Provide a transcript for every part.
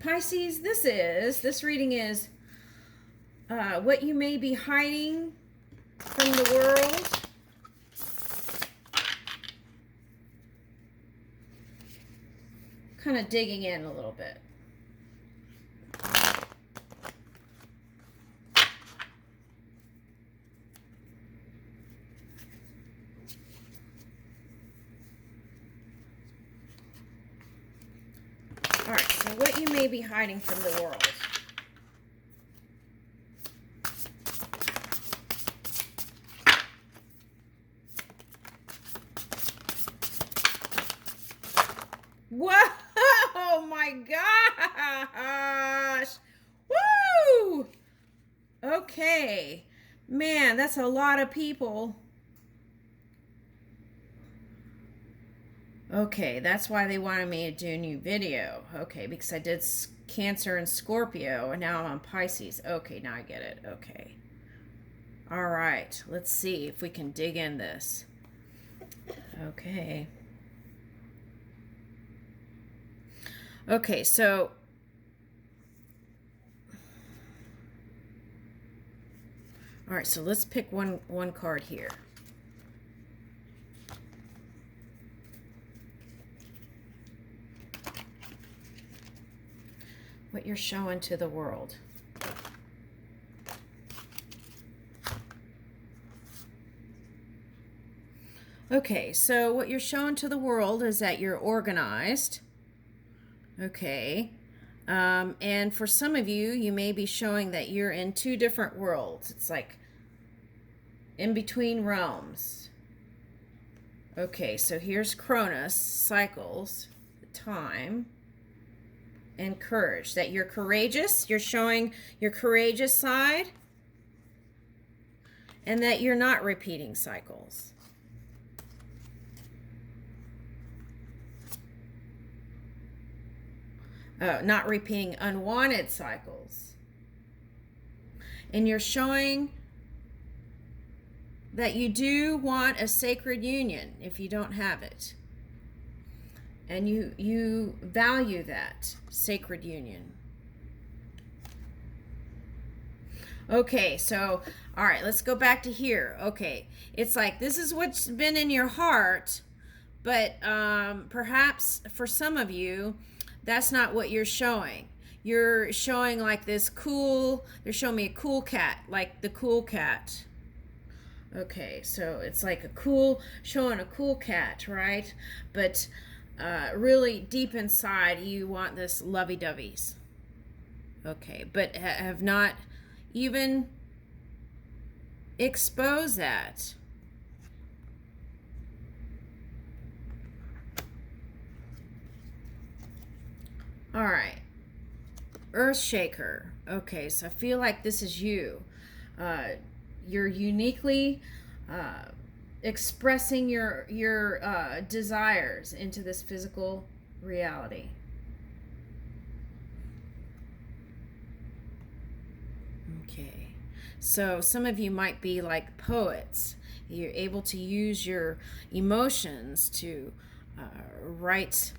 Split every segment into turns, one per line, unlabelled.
Pisces, this reading is what you may be hiding from the world. Kind of digging in a little bit. All right, so what you may be hiding from the world. Whoa! Oh my gosh! Woo! Okay. Man, that's a lot of people. Okay, that's why they wanted me to do a new video. Okay, because I did Cancer and Scorpio, and now I'm on Pisces. Okay, now I get it. Okay. All right, let's see if we can dig in this. Okay. Okay, so all right, so let's pick one card here. What you're showing to the world. Okay, so what you're showing to the world is that you're organized. Okay. And for some of you, you may be showing that you're in two different worlds. It's like in between realms. Okay, so here's Cronus, cycles, time, and courage. That you're courageous. You're showing your courageous side. And that you're not repeating cycles. Not repeating unwanted cycles. And you're showing that you do want a sacred union if you don't have it. And you value that sacred union. Okay, so, all right, let's go back to here. Okay, it's like this is what's been in your heart, but perhaps for some of you, that's not what you're showing. You're showing like this cool, they're showing me a cool cat, like the cool cat. Okay, so it's like showing a cool cat, right? But really deep inside, you want this lovey-doveys. Okay, but have not even exposed that. All right. Earthshaker. Okay, so I feel like this is you. You're uniquely expressing your desires into this physical reality. Okay. So some of you might be like poets. You're able to use your emotions to write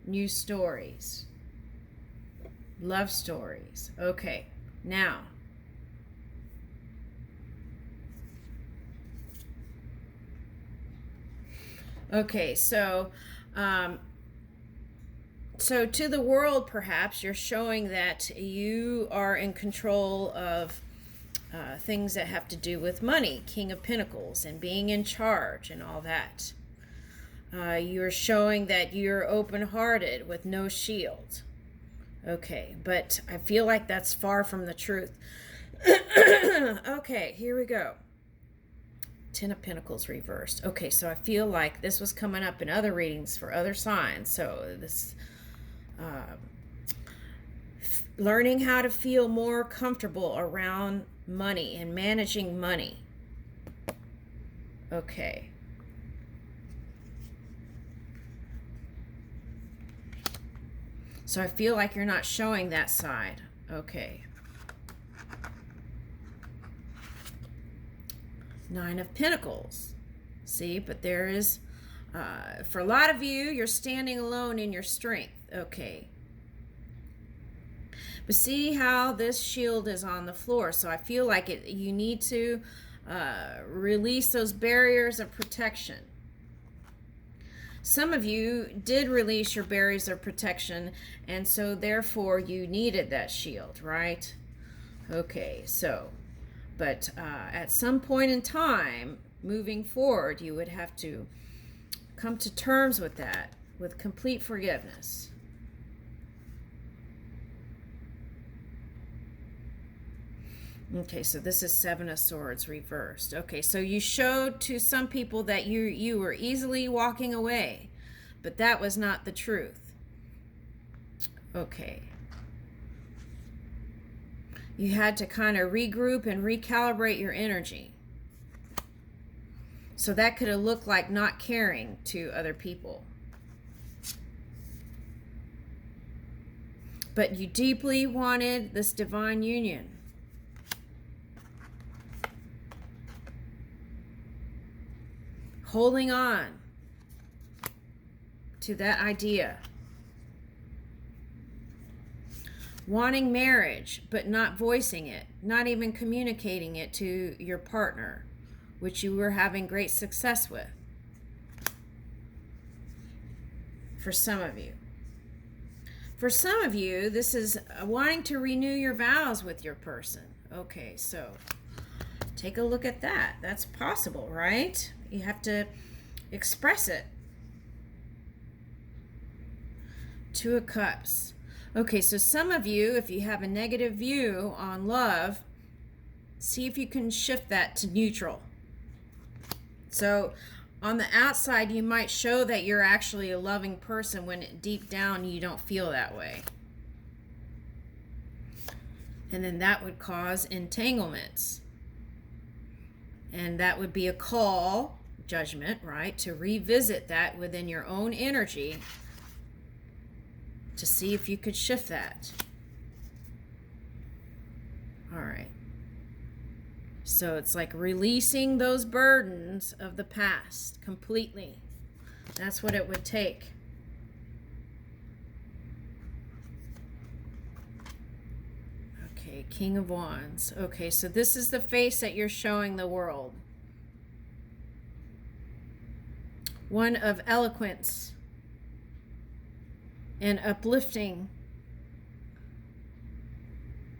new stories, love stories. Okay, now okay, so to the world, perhaps you're showing that you are in control of things that have to do with money, King of Pentacles, and being in charge and all that. You're showing that you're open-hearted with no shield. Okay, but I feel like that's far from the truth. Okay, here we go. Ten of Pentacles reversed. Okay, so I feel like this was coming up in other readings for other signs. So this learning how to feel more comfortable around money and managing money. Okay. So I feel like you're not showing that side. Okay. Nine of Pentacles. See, but there is, for a lot of you, you're standing alone in your strength. Okay. But see how this shield is on the floor. So I feel like you need to release those barriers of protection. Some of you did release your barriers of protection, and so therefore you needed that shield, right? Okay, so, but at some point in time, moving forward, you would have to come to terms with that, with complete forgiveness. Okay, so this is Seven of Swords reversed. Okay, so you showed to some people that you were easily walking away, but that was not the truth. Okay. You had to kind of regroup and recalibrate your energy. So that could have looked like not caring to other people. But you deeply wanted this divine union. Holding on to that idea. Wanting marriage, but not voicing it, not even communicating it to your partner, which you were having great success with. For some of you. For some of you, this is wanting to renew your vows with your person. Okay, so take a look at that. That's possible, right? You have to express it. Two of Cups. Okay, so some of you, if you have a negative view on love, see if you can shift that to neutral. So on the outside, you might show that you're actually a loving person when deep down you don't feel that way. And then that would cause entanglements. And that would be a call, judgment, right, to revisit that within your own energy to see if you could shift that. All right. So it's like releasing those burdens of the past completely. That's what it would take. Okay, King of Wands. Okay, so this is the face that you're showing the world. One of eloquence and uplifting,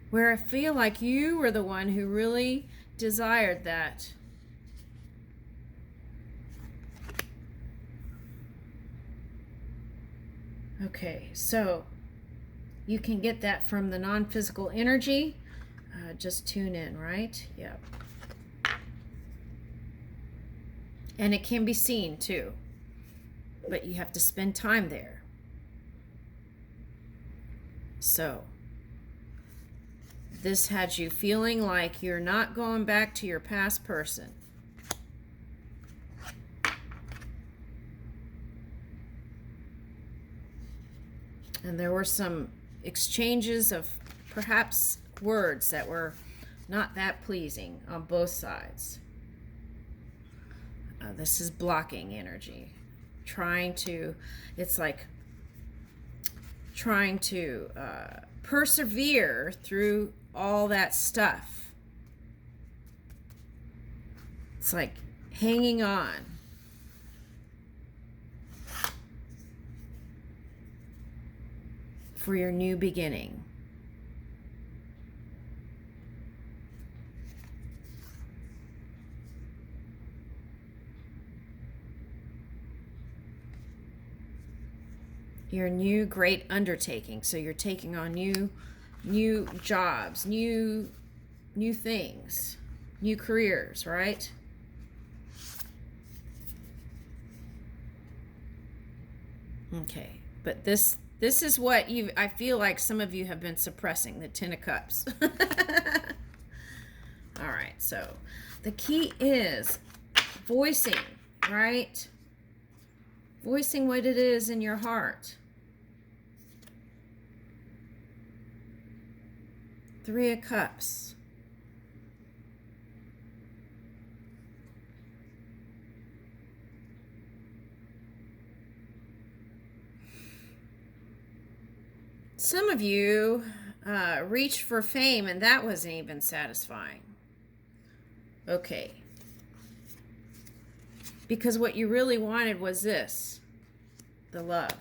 where I feel like you were the one who really desired that. Okay, so you can get that from the non-physical energy. Just tune in, right? Yep. And it can be seen too, but you have to spend time there. So this had you feeling like you're not going back to your past person. And there were some exchanges of perhaps words that were not that pleasing on both sides. This is blocking energy. It's like trying to persevere through all that stuff. It's like hanging on. For your new beginning. Your new great undertaking. So you're taking on new jobs, new things, new careers, right? Okay, but this is what I feel like some of you have been suppressing, the Ten of Cups. All right, so the key is voicing, right? Voicing what it is in your heart. Three of Cups. Some of you reached for fame, and that wasn't even satisfying. Okay. Because what you really wanted was this, the love.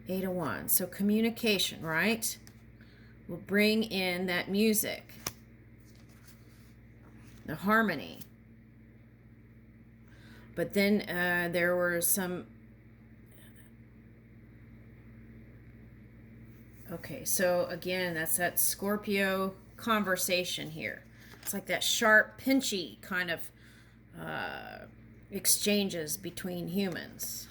Eight of Wands. So communication, right? Will bring in that music, the harmony. But then there were some... Okay, so again, that's that Scorpio conversation here. It's like that sharp, pinchy kind of exchanges between humans.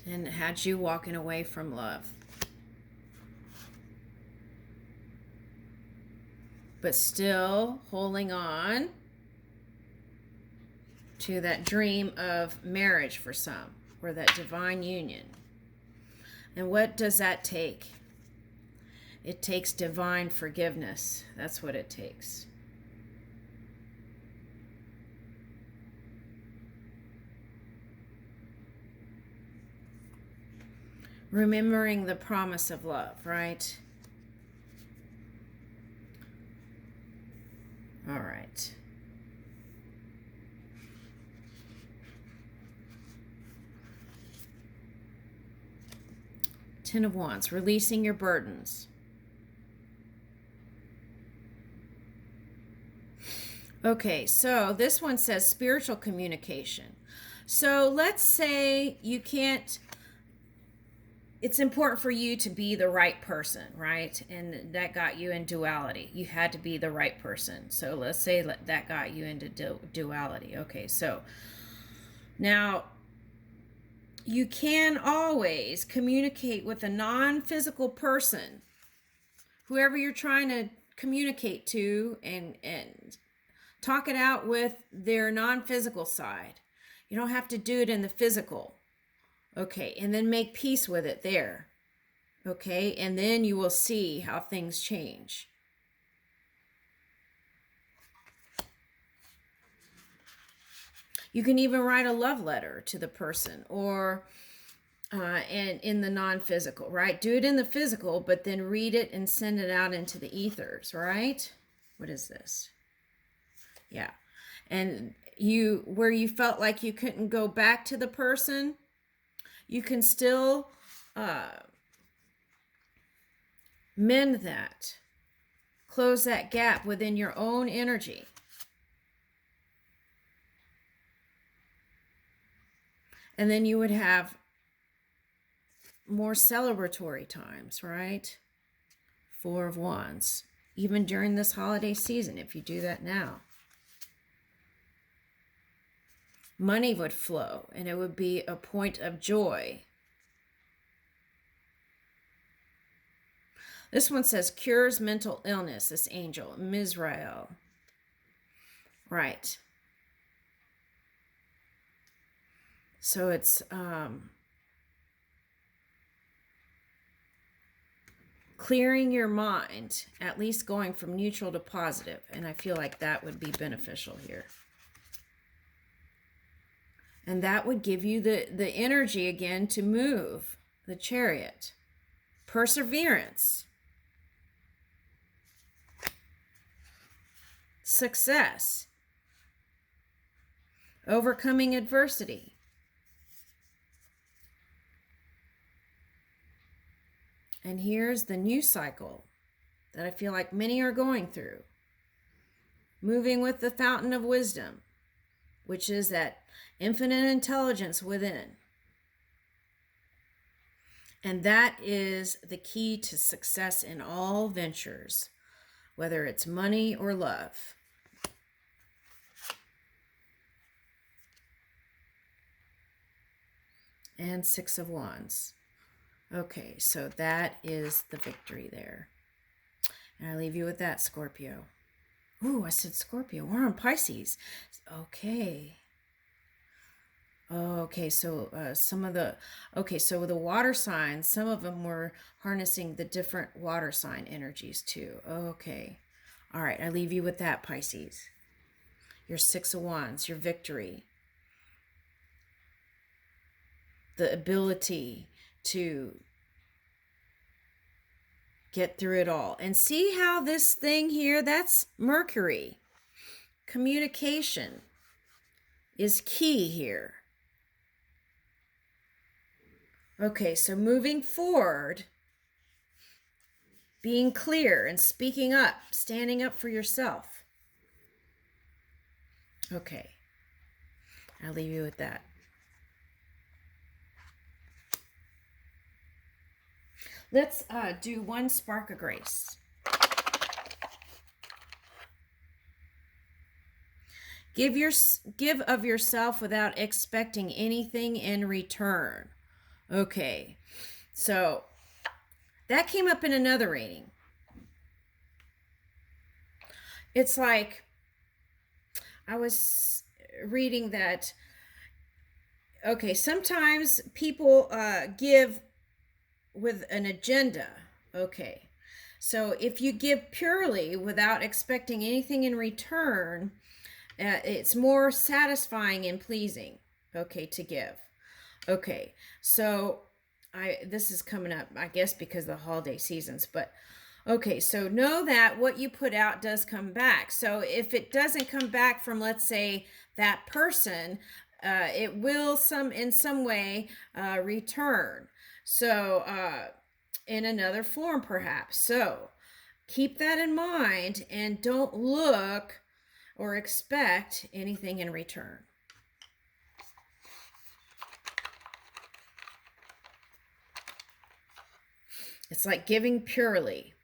And it had you walking away from love. But still holding on to that dream of marriage for some, or that divine union. And what does that take? It takes divine forgiveness. That's what it takes. Remembering the promise of love, right? All right. Ten of Wands, releasing your burdens. Okay, so this one says spiritual communication. So let's say you can't... It's important for you to be the right person, right? And that got you in duality. You had to be the right person. So let's say that got you into duality. Okay, so now you can always communicate with a non-physical person, whoever you're trying to communicate to, and talk it out with their non-physical side. You don't have to do it in the physical. Okay, and then make peace with it there. Okay, and then you will see how things change. You can even write a love letter to the person, or and in the non-physical, right? Do it in the physical, but then read it and send it out into the ethers, right? What is this? Yeah. And where you felt like you couldn't go back to the person, you can still mend that, close that gap within your own energy. And then you would have more celebratory times, right? Four of Wands, even during this holiday season, if you do that now. Money would flow, and it would be a point of joy. This one says cures mental illness, this angel, Mizrael. Right. So it's clearing your mind, at least going from neutral to positive, and I feel like that would be beneficial here. And that would give you the energy again to move the Chariot. Perseverance. Success. Overcoming adversity. And here's the new cycle that I feel like many are going through. Moving with the fountain of wisdom, which is that infinite intelligence within. And that is the key to success in all ventures, whether it's money or love. And Six of Wands. Okay, so that is the victory there. And I leave you with that, Scorpio. Ooh, I said Scorpio. We're on Pisces. Okay. Okay, so so the water signs, some of them were harnessing the different water sign energies too. Okay. All right, I leave you with that, Pisces. your Six of Wands, your victory, the ability to get through it all. And see how this thing here, that's Mercury. Communication is key here. Okay, so moving forward, being clear and speaking up, standing up for yourself. Okay, I'll leave you with that. Let's do one spark of grace. Give of yourself without expecting anything in return. Okay, so that came up in another reading. It's like I was reading that, okay, sometimes people give with an agenda. Okay, so if you give purely without expecting anything in return, it's more satisfying and pleasing, okay, to give. Okay, so this is coming up, I guess, because of the holiday seasons, but okay, so know that what you put out does come back. So if it doesn't come back from, let's say, that person, it will in some way return. So in another form, perhaps. So keep that in mind and don't look or expect anything in return. It's like giving purely.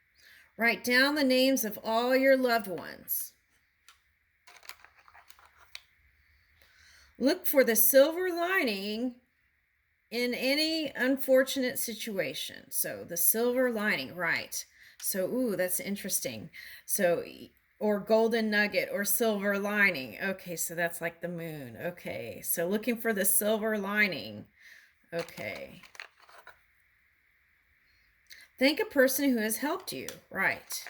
Write down the names of all your loved ones. Look for the silver lining in any unfortunate situation. So the silver lining, right. So, ooh, that's interesting. So, or golden nugget or silver lining. Okay, so that's like the moon. Okay, so looking for the silver lining. Okay. Thank a person who has helped you, right.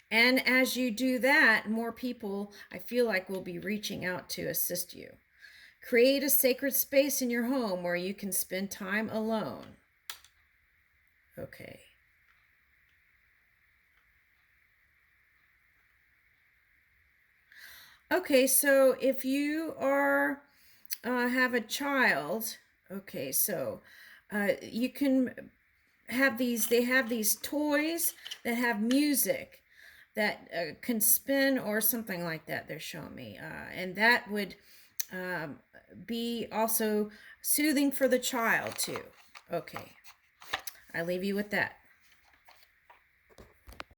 And as you do that, more people, I feel like, will be reaching out to assist you. Create a sacred space in your home where you can spend time alone. Okay. Okay, so if you are have a child, okay, so you can have these, they have these toys that have music that can spin or something like that, they're showing me. And that would be also soothing for the child too. Okay, I leave you with that.